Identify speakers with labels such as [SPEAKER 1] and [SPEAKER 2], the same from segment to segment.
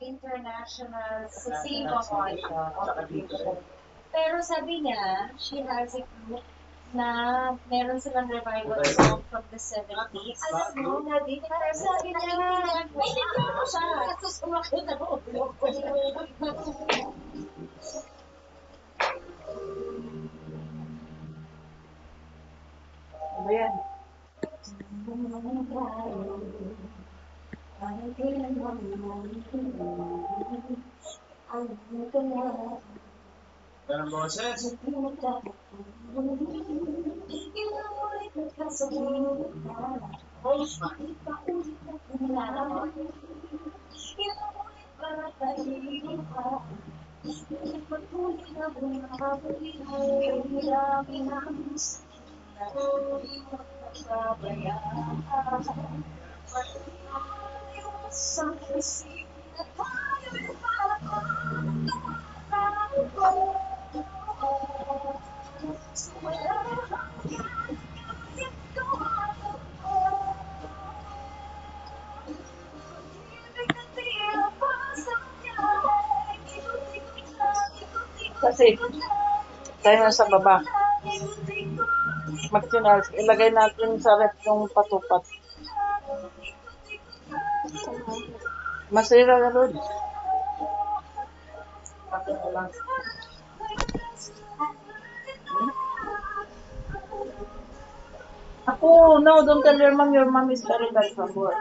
[SPEAKER 1] international sa Save of Art. Pero sabi niya, she has a group na meron silang revival song from the 70s. Alam mo, nandito tayo sabi niya, may libro ko siya. Susumakit na ko.
[SPEAKER 2] Ano yan?
[SPEAKER 3] Ganang boses.
[SPEAKER 2] Kasi tayo nasa baba. McDonald's, ilagay natin sa rep yung patupat. Masira na rin. Ako, no, don't tell your mom is very bad for work.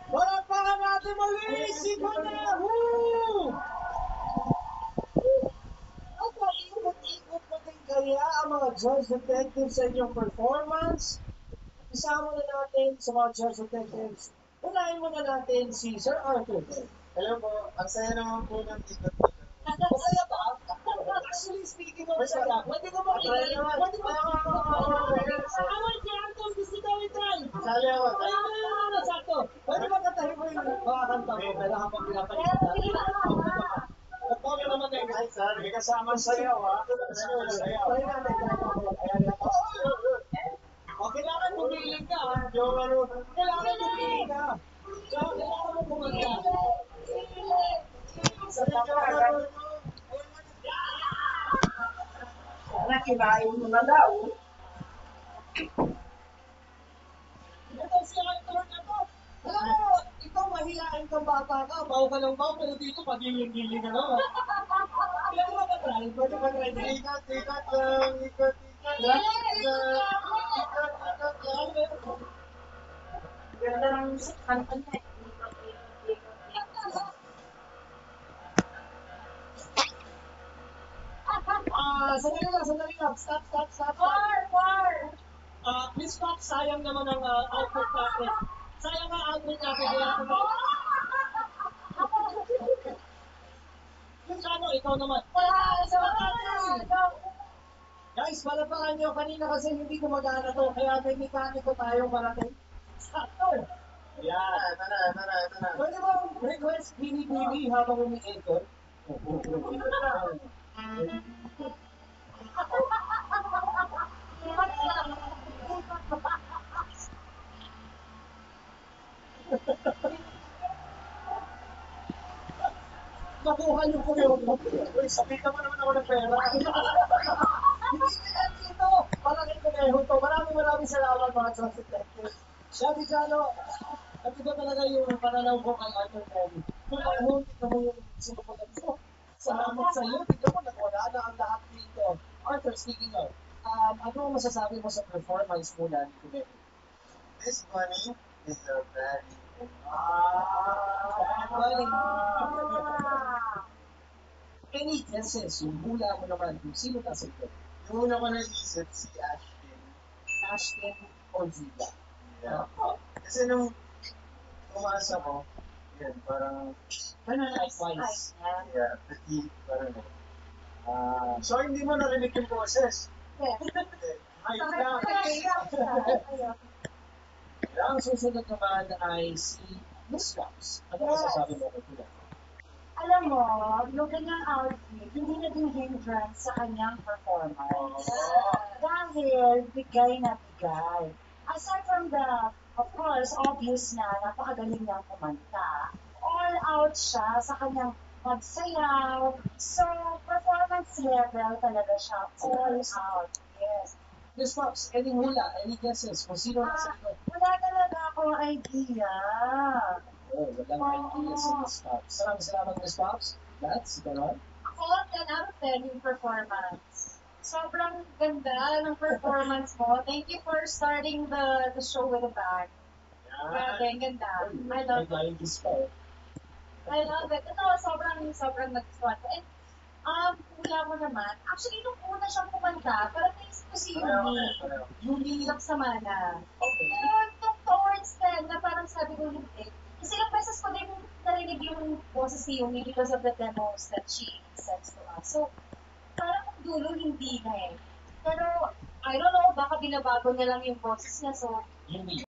[SPEAKER 3] Palakpakan natin muli si Manahu! At paikot-ikot na din kaya ang mga judge detectives sa inyong performance. Isama na natin sa mga judge detectives. Unahin muna natin si Sir Arthur.
[SPEAKER 4] Hello po, ang saya naman po ng ikot.
[SPEAKER 3] Masaya ba? Actually, speaking of saya, pwede ko ba i-try? Pwede ko ba Awal si Anton, gusto daw i-try.
[SPEAKER 4] Sali ako.
[SPEAKER 3] Ayun, sakto. Pwede ba katahin mo yung mga kanta mo? Pero habang pinapalitan natin. Nagpapag naman eh.
[SPEAKER 4] Ay, sir, may kasama sayaw, ha? Sayaw.
[SPEAKER 3] Try natin. Ayan. O, kailangan pumiling ka, ha? Kailangan pumiling ka. So, kailangan mo kumanta. Sa tapagan.
[SPEAKER 2] Nakibain mo na daw.
[SPEAKER 3] Ito si Arthur na to. Alam mo, ikaw mahihain kang bata ka. Bawa ka ng bawa, pero dito pagiling-giling ka naman. Pwede ba ka-try? Pwede ba try din?
[SPEAKER 4] Ikot lang, ikot lang.
[SPEAKER 2] Ganda ng kanta niya.
[SPEAKER 3] Sandali lang. Stop. Please stop. Sayang naman ang output natin. Sayang ang output natin. Luciano, ikaw naman. Guys, palapakan nyo. Kanina kasi hindi gumagana to. Kaya may mekaniko tayong parating. Sakto.
[SPEAKER 4] Yan, tara.
[SPEAKER 3] Pwede ba request bini-bini habang umi-echo? Nakuha niyo po yung uy, sabihin mo naman ako ng pera. Hindi yan dito. Malaking kuneho to. Maraming salamat mga transitectors. Siya, Luciano, at iba talaga yung pananaw ko kay Arthur Perry. Kuneho, tignan mo yung sinupunan ko. Salamat sa iyo. Tignan mo, nagwala na ang lahat dito. Arthur, speaking of, ano ang masasabi mo sa performance muna ni Kuneho?
[SPEAKER 4] This bunny is a very
[SPEAKER 3] Any guesses? Yung hula mo naman kung sino nasa ito?
[SPEAKER 4] Yung una ko naisip, si Ashton.
[SPEAKER 3] Ashton o Zia?
[SPEAKER 4] Yeah. Kasi nung umasa ko, yan, parang,
[SPEAKER 3] Ganun likewise.
[SPEAKER 4] yeah, petite, parang, so hindi mo narinig yung boses. Ay,
[SPEAKER 3] Ang susunod naman ay si Miss Rox. Ano masasabi mo kay Kuya?
[SPEAKER 1] Alam mo, yung kanyang outfit, hindi naging hindrance sa kanyang performance. Dahil bigay na bigay. Aside from the, of course, obvious na napakagaling niyang kumanta, all out siya sa kanyang magsayaw. So, performance level talaga siya. All out. Yes.
[SPEAKER 3] Miss Rox, any hula, any guesses kung sino nasa ito?
[SPEAKER 1] Wala talaga akong idea.
[SPEAKER 3] Oh, walang idea si Miss Pops. Maraming salamat, Miss Pops. That's ganon.
[SPEAKER 1] Ako, 10 out of 10 yung performance. Sobrang ganda ng performance mo. Thank you for starting the show with a bang. Grabe, ang ganda. I love it.
[SPEAKER 3] May kiss pa.
[SPEAKER 1] I love it. Ito, sobrang nagustuhan ko. And, hula mo naman. Actually, nung una siyang kumanta, parang naisip ko si Yumi. Yumi lang sa mana.
[SPEAKER 3] Okay.
[SPEAKER 1] Pero nung towards the end, na parang sabi ko hindi. Kasi ilang beses ko din narinig yung boses ni Yumi because of the demos that she sends to us. So, parang kung dulo hindi na eh. Pero, I don't know, baka binabago niya lang yung boses niya. So,
[SPEAKER 3] Yumi.